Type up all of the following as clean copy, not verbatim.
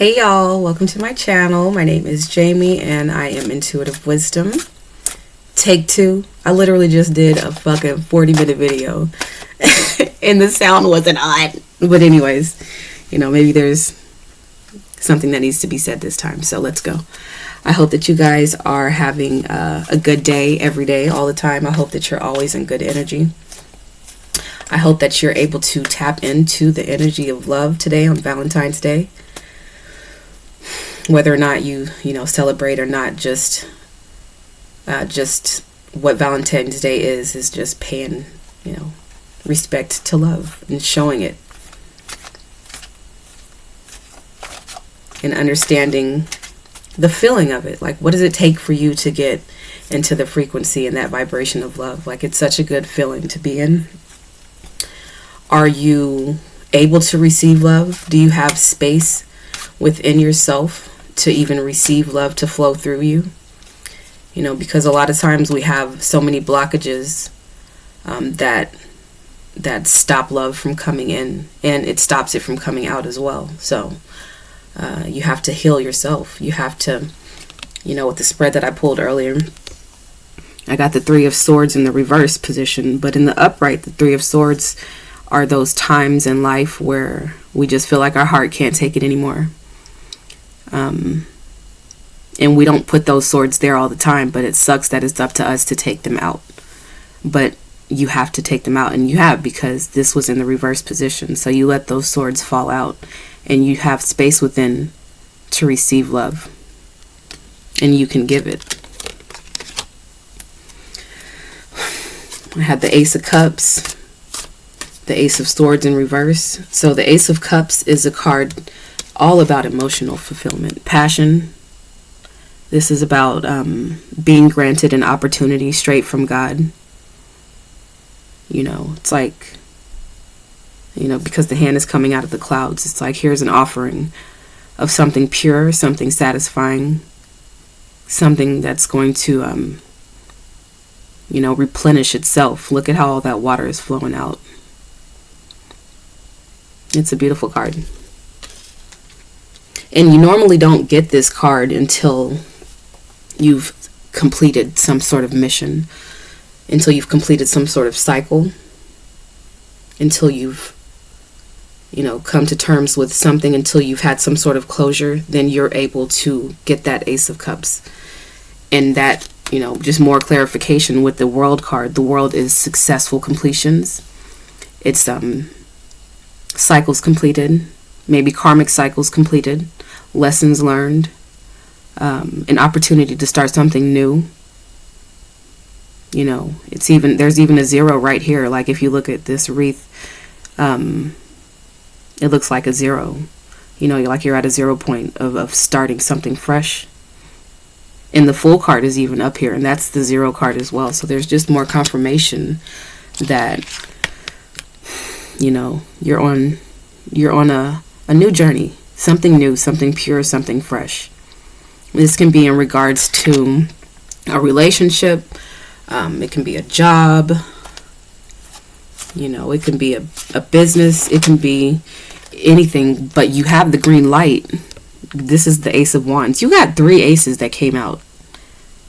Hey y'all, welcome to my channel. My name is Jamie and I am Intuitive Wisdom. Take two. I literally just did a fucking 40-minute video and the sound wasn't on. But anyways, maybe there's something that needs to be said this time. So let's go. I hope that you guys are having a good day every day, all the time. I hope that you're always in good energy. I hope that you're able to tap into the energy of love today on Valentine's Day. Whether or not you celebrate or not, just what Valentine's Day is just paying, respect to love and showing it. And understanding the feeling of it. Like, what does it take for you to get into the frequency and that vibration of love? Like, it's such a good feeling to be in. Are you able to receive love? Do you have space within yourself to even receive love to flow through you? Because a lot of times we have so many blockages that stop love from coming in, and it stops it from coming out as well. So you have to heal yourself. You have to, with the spread that I pulled earlier, I got the Three of Swords in the reverse position, but in the upright, the Three of Swords are those times in life where we just feel like our heart can't take it anymore. And we don't put those swords there all the time, but it sucks that it's up to us to take them out. But you have to take them out, and you have, because this was in the reverse position. So you let those swords fall out, and you have space within to receive love, and you can give it. I had the Ace of Cups, the Ace of Swords in reverse. So the Ace of Cups is a card all about emotional fulfillment, passion. This is about being granted an opportunity straight from God. It's like, because the hand is coming out of the clouds, it's like, here's an offering of something pure, something satisfying, something that's going to, replenish itself. Look at how all that water is flowing out. It's a beautiful card. And you normally don't get this card until you've completed some sort of mission, until you've completed some sort of cycle, until you've, come to terms with something, until you've had some sort of closure. Then you're able to get that Ace of Cups. And that, just more clarification with the World card. The World is successful completions. It's cycles completed, maybe karmic cycles completed, lessons learned, an opportunity to start something new. There's even a 0 right here. Like, if you look at this wreath, it looks like a 0. Like you're at a 0 point of starting something fresh. And the Fool card is even up here, and that's the 0 card as well. So there's just more confirmation that you're on a new journey, something new, something pure, something fresh. This can be in regards to a relationship. It can be a job. It can be a business. It can be anything, but you have the green light. This is the Ace of Wands. You got 3 aces that came out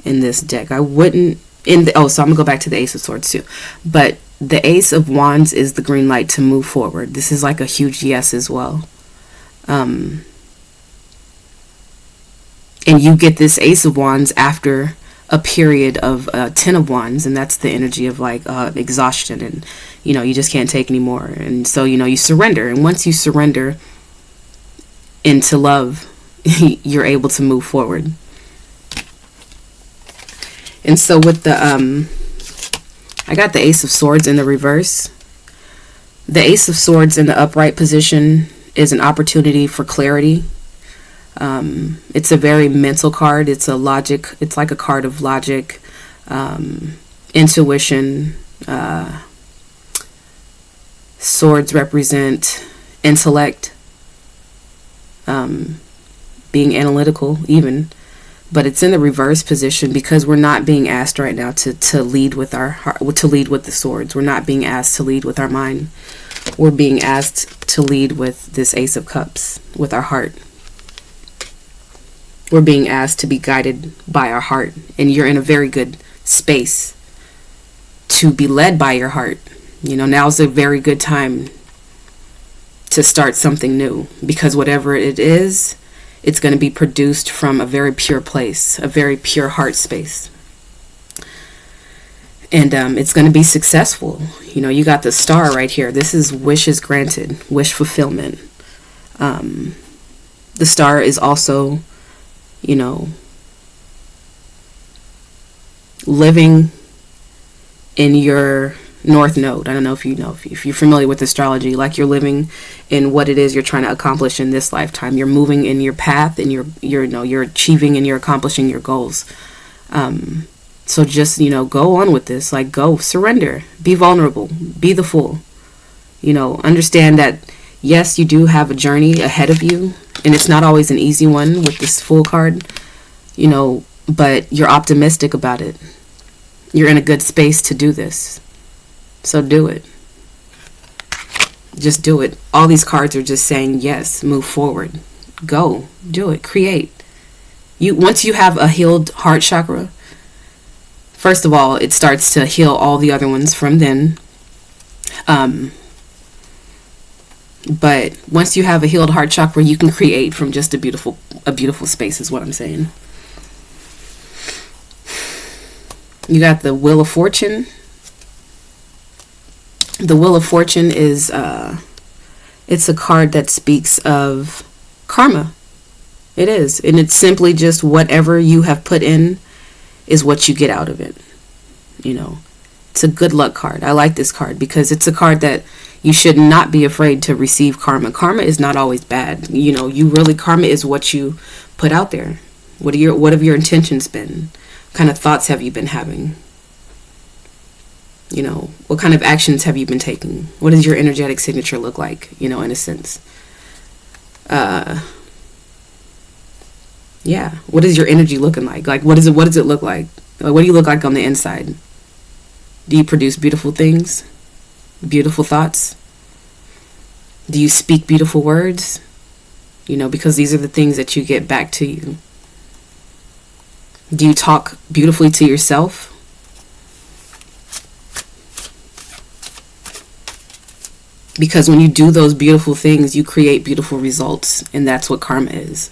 in this deck. So I'm gonna go back to the Ace of Swords too. But the Ace of Wands is the green light to move forward. This is like a huge yes as well. And you get this Ace of Wands after a period of 10 of Wands, and that's the energy of like exhaustion, and you just can't take anymore. And so you surrender, and once you surrender into love, you're able to move forward. And so with the I got the Ace of Swords in the reverse. The Ace of Swords in the upright position is an opportunity for clarity. It's a very mental card. It's like a card of logic, intuition. Swords represent intellect, being analytical even. But it's in the reverse position because we're not being asked right now to lead with our heart, to lead with the swords. We're not being asked to lead with our mind. We're being asked to lead with this Ace of Cups, with our heart. We're being asked to be guided by our heart, and you're in a very good space to be led by your heart. Now's a very good time to start something new, because whatever it is, it's going to be produced from a very pure place, a very pure heart space. And it's going to be successful. You got the star right here. This is wishes granted, wish fulfillment. The star is also, living in your north node. I don't know if if you're familiar with astrology, like you're living in what it is you're trying to accomplish in this lifetime. You're moving in your path, and you're achieving and you're accomplishing your goals. So just, go on with this. Like, go, surrender, be vulnerable, be the fool. Understand that, yes, you do have a journey ahead of you, and it's not always an easy one with this Fool card, but you're optimistic about it. You're in a good space to do this. So do it. Just do it. All these cards are just saying, yes, move forward. Go, do it, create. Once you have a healed heart chakra, first of all, it starts to heal all the other ones from then. But once you have a healed heart chakra, you can create from just a beautiful space, is what I'm saying. You got the Wheel of Fortune. The Wheel of Fortune is it's a card that speaks of karma. It is, and it's simply just whatever you have put in is what you get out of it. It's a good luck card. I like this card because it's a card that you should not be afraid to receive karma. Karma is not always bad. Karma is what you put out there. What have your intentions been? What kind of thoughts have you been having? What kind of actions have you been taking? What does your energetic signature look like, in a sense? Yeah. What is your energy looking like? Like, what does it look like? Like, what do you look like on the inside? Do you produce beautiful things? Beautiful thoughts? Do you speak beautiful words? Because these are the things that you get back to you. Do you talk beautifully to yourself? Because when you do those beautiful things, you create beautiful results, and that's what karma is.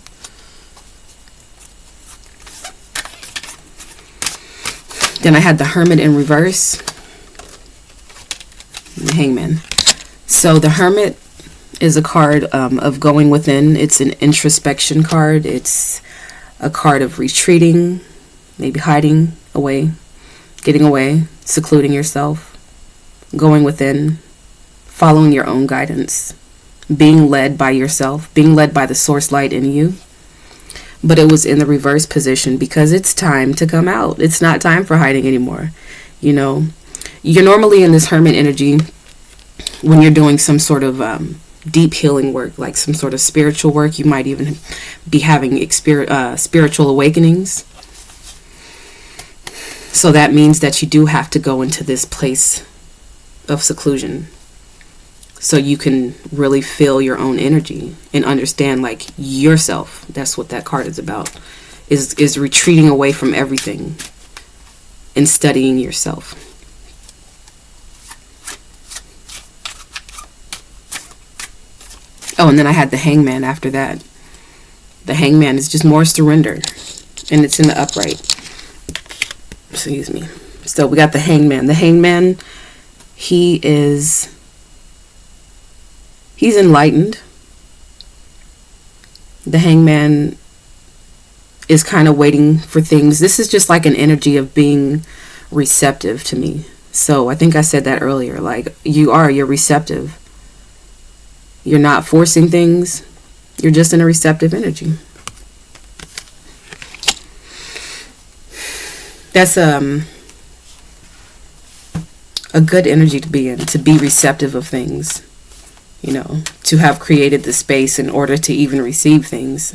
Then I had the Hermit in reverse, and the Hangman. So the Hermit is a card of going within. It's an introspection card. It's a card of retreating, maybe hiding away, getting away, secluding yourself, going within, following your own guidance, being led by yourself, being led by the source light in you. But it was in the reverse position because it's time to come out. It's not time for hiding anymore. You're normally in this Hermit energy when you're doing some sort of deep healing work, like some sort of spiritual work. You might even be having spiritual awakenings. So that means that you do have to go into this place of seclusion, so you can really feel your own energy and understand, like, yourself. That's what that card is about, is retreating away from everything and studying yourself. Oh, and then I had the Hangman after that. The Hangman is just more surrender, and it's in the upright. Excuse me. So we got the Hangman. The Hangman, he's enlightened. The Hangman is kind of waiting for things. This is just like an energy of being receptive to me. So I think I said that earlier. Like, you're receptive. You're not forcing things. You're just in a receptive energy. That's a good energy to be in, to be receptive of things. To have created the space in order to even receive things,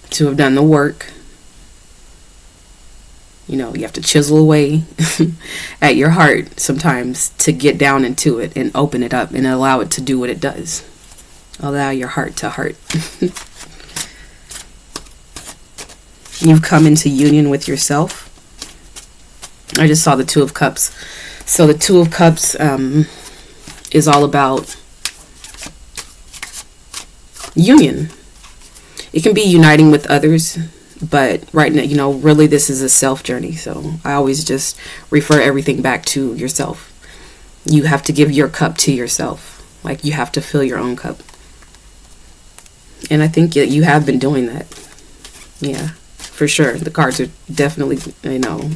to have done the work. You have to chisel away at your heart sometimes to get down into it and open it up and allow it to do what it does. Allow your heart to heart. You've come into union with yourself. I just saw the Two of Cups. So the Two of Cups is all about union. It can be uniting with others, but right now, you know, really this is a self journey. So I always just refer everything back to yourself. You have to give your cup to yourself. Like, you have to fill your own cup. And I think you have been doing that. Yeah, for sure. The cards are definitely, you know,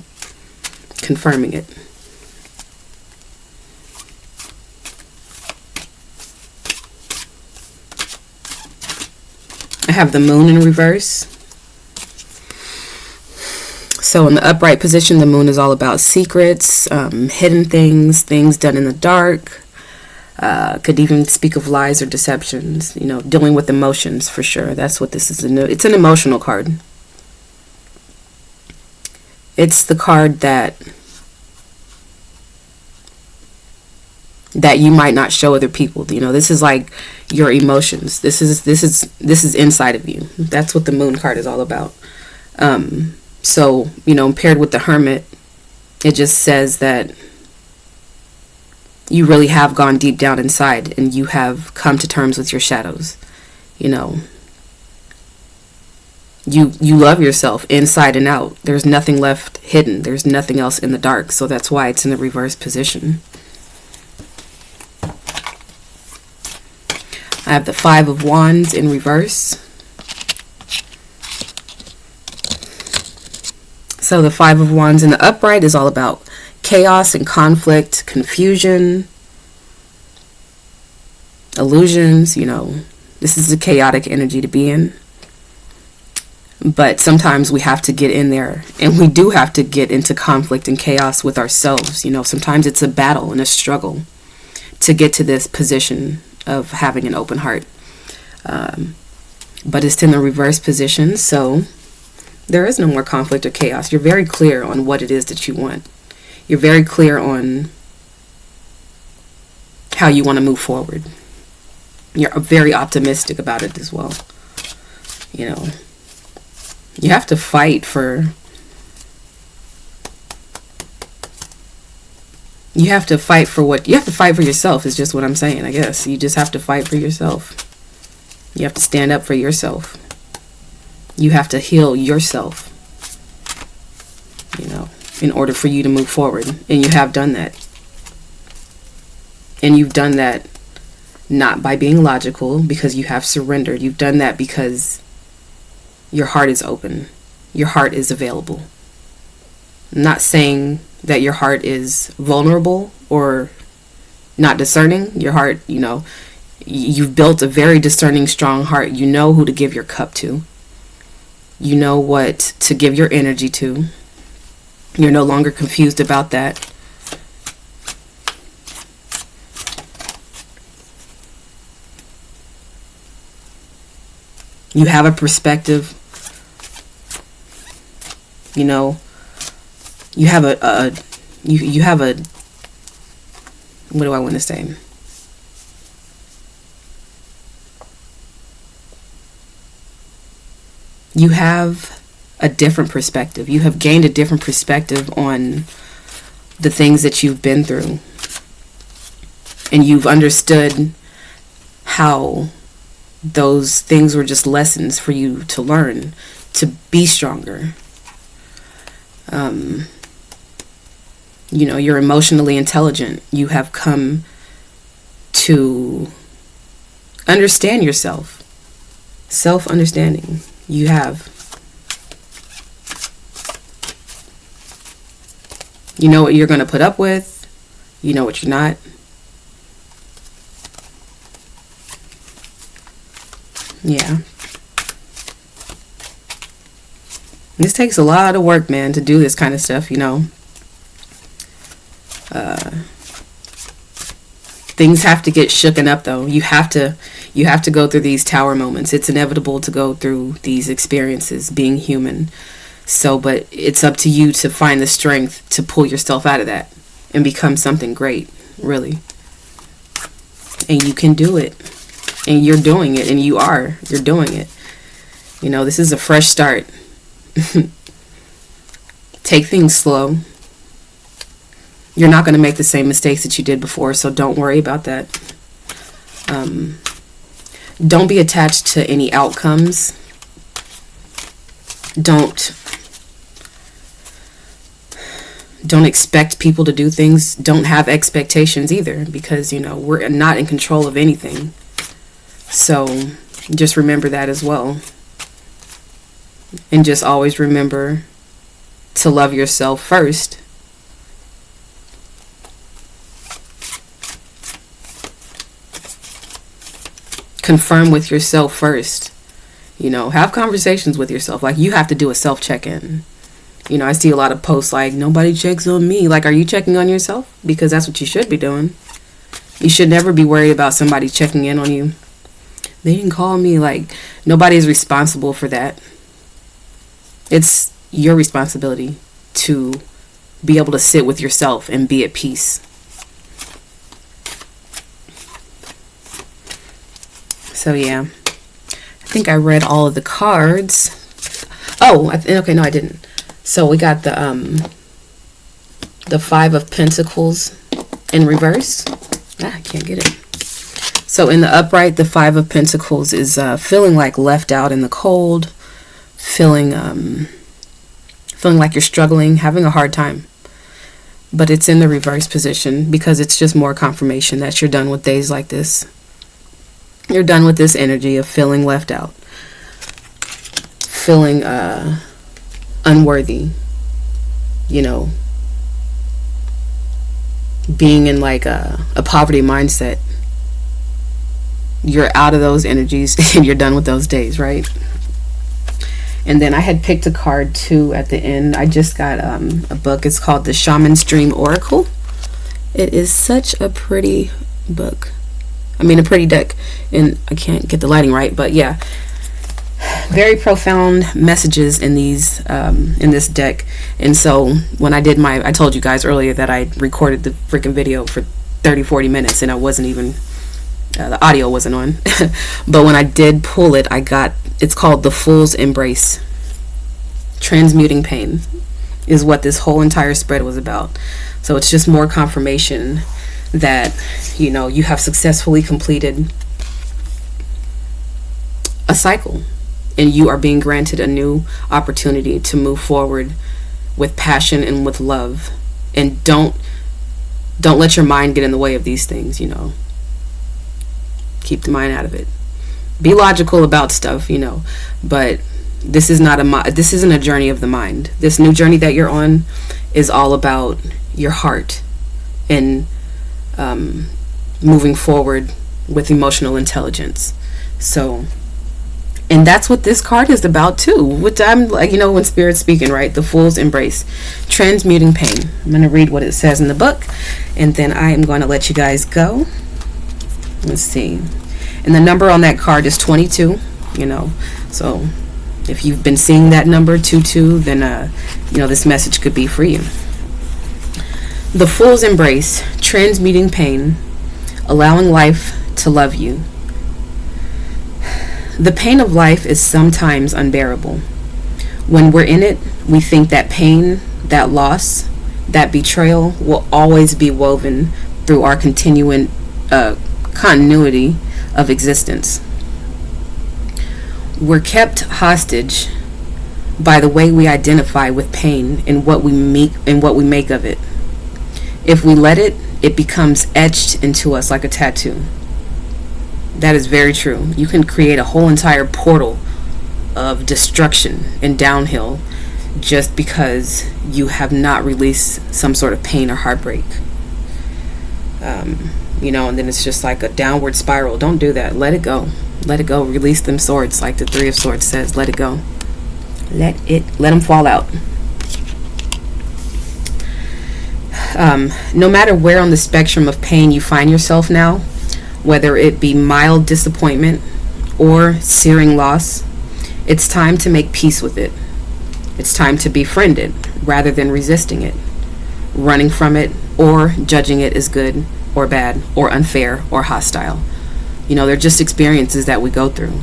confirming it. I have the Moon in reverse. So in the upright position, the Moon is all about secrets, hidden things, things done in the dark. Could even speak of lies or deceptions, you know, dealing with emotions for sure. That's what this is. It's an emotional card. It's the card that you might not show other people. You know, this is like your emotions. This is inside of you. That's what the Moon card is all about. So, you know, paired with the Hermit, it just says that you really have gone deep down inside and you have come to terms with your shadows. You know, you love yourself inside and out. There's nothing left hidden. There's nothing else in the dark. So that's why it's in the reverse position. I have the Five of Wands in reverse. So the Five of Wands in the upright is all about chaos and conflict, confusion, illusions. You know, this is a chaotic energy to be in. But sometimes we have to get in there, and we do have to get into conflict and chaos with ourselves. You know, sometimes it's a battle and a struggle to get to this position of having an open heart. But it's in the reverse position, so there is no more conflict or chaos. You're very clear on what it is that you want. You're very clear on how you want to move forward. You're very optimistic about it as well. You know, you have to fight for... You have to fight for yourself is just what I'm saying, I guess. You just have to fight for yourself. You have to stand up for yourself. You have to heal yourself, you know, in order for you to move forward. And you have done that. And you've done that not by being logical, because you have surrendered. You've done that because your heart is open. Your heart is available. I'm not saying that your heart is vulnerable or not discerning. Your heart, you know, you've built a very discerning, strong heart. You know who to give your cup to. You know what to give your energy to. You're no longer confused about that. You have a perspective. You know, you have you have a, what do I want to say? You have a different perspective. You have gained a different perspective on the things that you've been through. And you've understood how those things were just lessons for you to learn, to be stronger. You know, you're emotionally intelligent. You have come to understand yourself. Self-understanding. You have. You know what you're going to put up with. You know what you're not. Yeah. This takes a lot of work, man, to do this kind of stuff, you know. Things have to get shooken up, though. You have to go through these tower moments. It's inevitable to go through these experiences, being human. So, but it's up to you to find the strength to pull yourself out of that and become something great, really. And you can do it. And you're doing it. And you're doing it. You know, this is a fresh start. Take things slow. You're not going to make the same mistakes that you did before, so don't worry about that. Don't be attached to any outcomes. Don't expect people to do things. Don't have expectations either, because, we're not in control of anything. So just remember that as well. And just always remember to love yourself first. Confirm with yourself first. Have conversations with yourself. Like, you have to do a self check-in. I see a lot of posts like, nobody checks on me. Like, are you checking on yourself? Because that's what you should be doing. You should never be worried about somebody checking in on you. They didn't call me. Like, nobody is responsible for that. It's your responsibility to be able to sit with yourself and be at peace. So yeah, I think I read all of the cards. Oh, okay, no, I didn't. So we got the Five of Pentacles in reverse. I can't get it. So in the upright, the Five of Pentacles is feeling like left out in the cold, feeling like you're struggling, having a hard time. But it's in the reverse position because it's just more confirmation that you're done with days like this. You're done with this energy of feeling left out, feeling unworthy, being in like a poverty mindset. You're out of those energies and you're done with those days, right? And then I had picked a card too at the end. I just got a book. It's called The Shaman's Dream Oracle. It is such a pretty book. A pretty deck, and I can't get the lighting right, but yeah, very profound messages in these in this deck. And so when I did I told you guys earlier that I recorded the freaking video for 30-40 minutes and I wasn't even the audio wasn't on. But when I did pull it, it's called The Fool's Embrace. Transmuting pain is what this whole entire spread was about. So it's just more confirmation that you have successfully completed a cycle and you are being granted a new opportunity to move forward with passion and with love. And don't let your mind get in the way of these things. Keep the mind out of it. Be logical about stuff, but this isn't a journey of the mind. This new journey that you're on is all about your heart and moving forward with emotional intelligence. So, and that's what this card is about too, which I'm like, when Spirit's speaking, right? The Fool's Embrace, transmuting pain. I'm going to read what it says in the book, and then I am going to let you guys go. Let's see. And the number on that card is 22, so if you've been seeing that number 22, then this message could be for you. The Fool's Embrace, transmuting pain, allowing life to love you. The pain of life is sometimes unbearable. When we're in it, we think that pain, that loss, that betrayal will always be woven through our continuing continuity of existence. We're kept hostage by the way we identify with pain and what we make of it. If we let it, it becomes etched into us like a tattoo. That is very true. You can create a whole entire portal of destruction and downhill just because you have not released some sort of pain or heartbreak. And then it's just like a downward spiral. Don't do that. Let it go. Let it go. Release them swords, like the Three of Swords says. Let it go. Let them fall out. No matter where on the spectrum of pain you find yourself now, whether it be mild disappointment or searing loss, it's time to make peace with it. It's time to befriend it rather than resisting it, running from it, or judging it as good or bad or unfair or hostile. They're just experiences that we go through.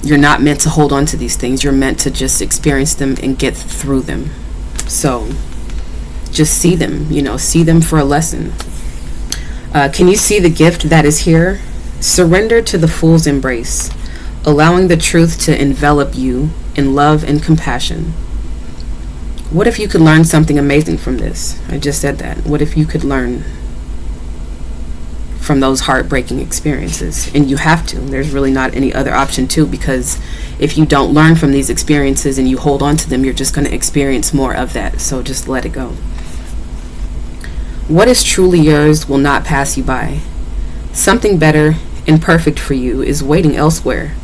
You're not meant to hold on to these things. You're meant to just experience them and get through them. So just see them, see them for a lesson. Can you see the gift that is here? Surrender to the fool's embrace, allowing the truth to envelop you in love and compassion. What if you could learn something amazing from this? I just said that. What if you could learn from those heartbreaking experiences? And you have to. There's really not any other option too, because if you don't learn from these experiences and you hold on to them, you're just going to experience more of that. So just let it go. What is truly yours will not pass you by. Something better and perfect for you is waiting elsewhere.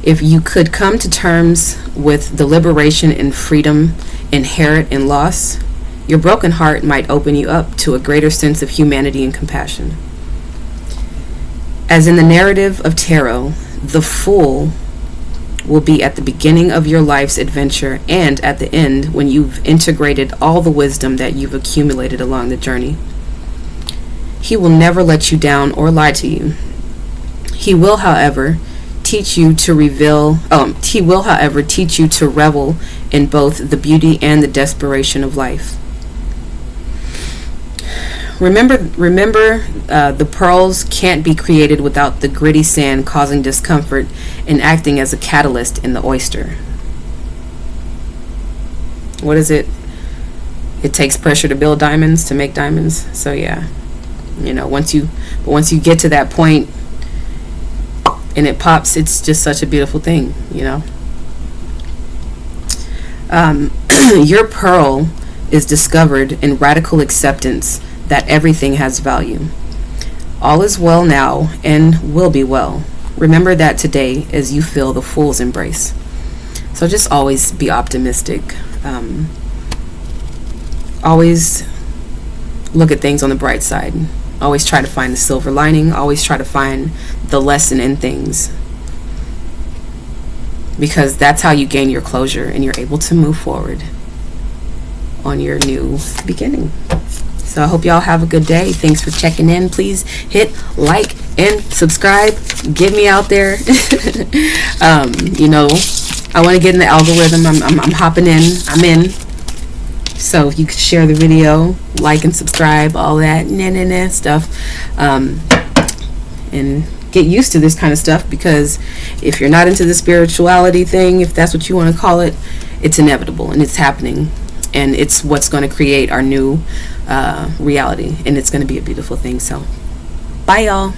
If you could come to terms with the liberation and freedom inherent in loss, your broken heart might open you up to a greater sense of humanity and compassion. As in the narrative of tarot, the fool will be at the beginning of your life's adventure and at the end when you've integrated all the wisdom that you've accumulated along the journey. He will never let you down or lie to you. He will, however, teach you to revel in both the beauty and the desperation of life. Remember, the pearls can't be created without the gritty sand causing discomfort and acting as a catalyst in the oyster. What is it? It takes pressure to build diamonds, to make diamonds. So yeah, once you get to that point and it pops, it's just such a beautiful thing, Your pearl is discovered in radical acceptance that everything has value. All is well now and will be well. Remember that today as you feel the fool's embrace. So just always be optimistic. Always look at things on the bright side. Always try to find the silver lining. Always try to find the lesson in things. Because that's how you gain your closure and you're able to move forward on your new beginning. So I hope y'all have a good day. Thanks for checking in. Please hit like and subscribe. Get me out there. I want to get in the algorithm. I'm hopping in. I'm in. So if you could share the video, like and subscribe, all that stuff, and get used to this kind of stuff, because if you're not into the spirituality thing, if that's what you want to call it, it's inevitable and it's happening, and it's what's going to create our new reality, and it's going to be a beautiful thing. So bye y'all.